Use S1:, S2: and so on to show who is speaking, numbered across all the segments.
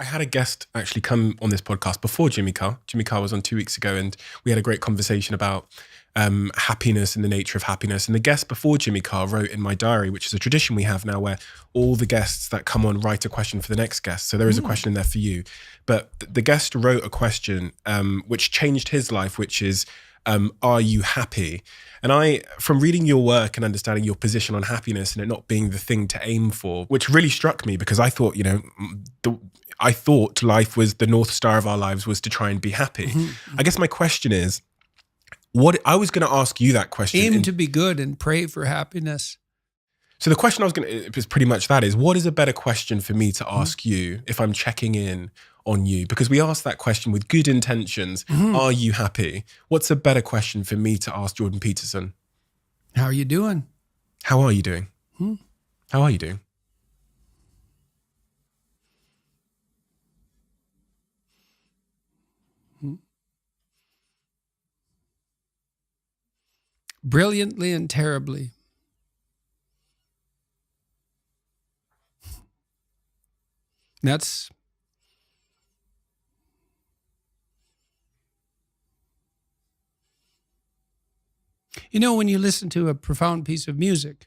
S1: I had a guest actually come on this podcast before Jimmy Carr. Jimmy Carr was on 2 weeks ago, and we had a great conversation about happiness and the nature of happiness. And the guest before Jimmy Carr wrote in my diary, which is a tradition we have now, where all the guests that come on write a question for the next guest. So there is a question there for you. But the guest wrote a question which changed his life, which is, are you happy? And I, from reading your work and understanding your position on happiness and it not being the thing to aim for, which really struck me, because I thought, I thought life was the North Star of our lives was to try and be happy. Mm-hmm. I guess my question is, I was going to ask you that question.
S2: Aim to be good and pray for happiness.
S1: So the question I was going to, is pretty much that is, what is a better question for me to ask you if I'm checking in on you? Because we asked that question with good intentions. Are you happy? What's a better question for me to ask Jordan Peterson?
S2: How are you doing?
S1: How are you doing? How are you doing?
S2: Brilliantly and terribly. That's when you listen to a profound piece of music,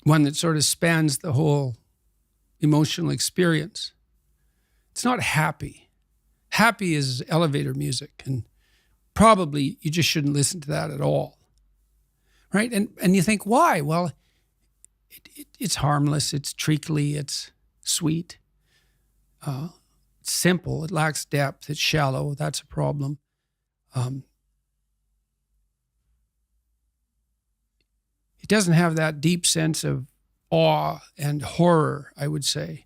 S2: one that sort of spans the whole emotional experience, it's not happy. Happy is elevator music, and probably you just shouldn't listen to that at all, right? And you think, why? Well, it's harmless, it's treacly, it's sweet, it's simple, it lacks depth, it's shallow, that's a problem. It doesn't have that deep sense of awe and horror, I would say,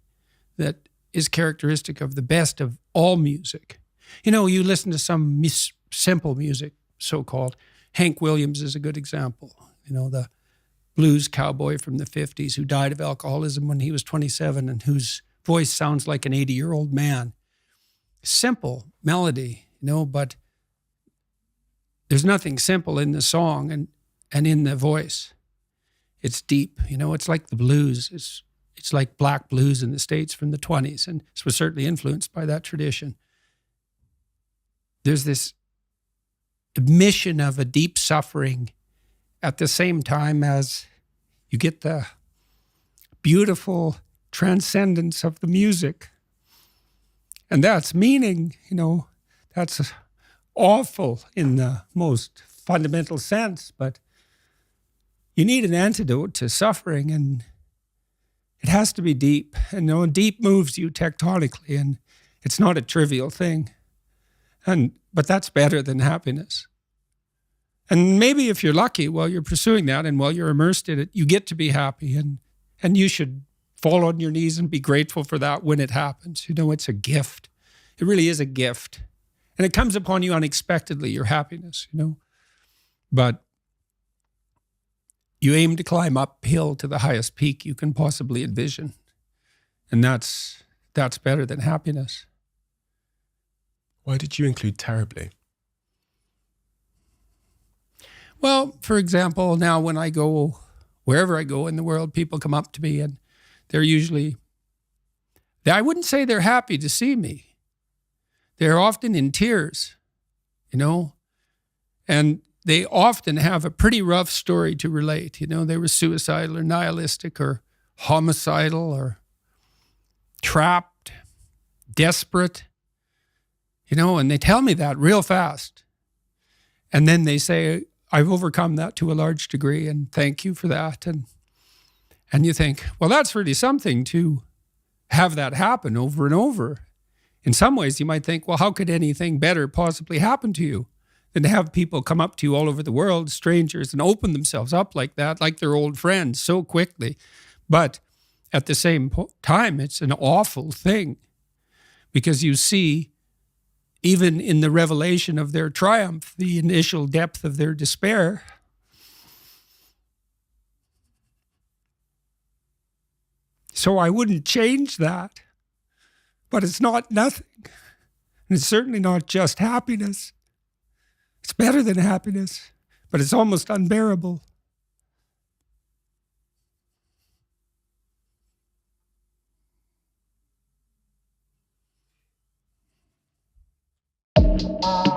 S2: that is characteristic of the best of all music. You listen to some simple music, so-called. Hank Williams is a good example. The blues cowboy from the 50s who died of alcoholism when he was 27 and whose voice sounds like an 80-year-old man. Simple melody, but there's nothing simple in the song and in the voice. It's deep, it's like the blues. It's like black blues in the States from the 20s, and this was certainly influenced by that tradition. There's this admission of a deep suffering at the same time as you get the beautiful transcendence of the music. And that's meaning, that's awful in the most fundamental sense, but you need an antidote to suffering, and it has to be deep. And deep moves you tectonically, and it's not a trivial thing. But that's better than happiness. And maybe if you're lucky while you're pursuing that and while you're immersed in it, you get to be happy, and you should fall on your knees and be grateful for that when it happens. It's a gift. It really is a gift. And it comes upon you unexpectedly, your happiness, But you aim to climb uphill to the highest peak you can possibly envision. And that's better than happiness.
S1: Why did you include terribly?
S2: Well, for example, now when I go, wherever I go in the world, people come up to me and they're usually, I wouldn't say they're happy to see me. They're often in tears, and they often have a pretty rough story to relate. They were suicidal or nihilistic or homicidal or trapped, desperate, and they tell me that real fast. And then they say, I've overcome that to a large degree, and thank you for that. And you think, well, that's really something to have that happen over and over. In some ways, you might think, well, how could anything better possibly happen to you than to have people come up to you all over the world, strangers, and open themselves up like that, like they're old friends so quickly. But at the same time, it's an awful thing, because you see, even in the revelation of their triumph, the initial depth of their despair. So I wouldn't change that, but it's not nothing. And it's certainly not just happiness. It's better than happiness, but it's almost unbearable.
S3: you.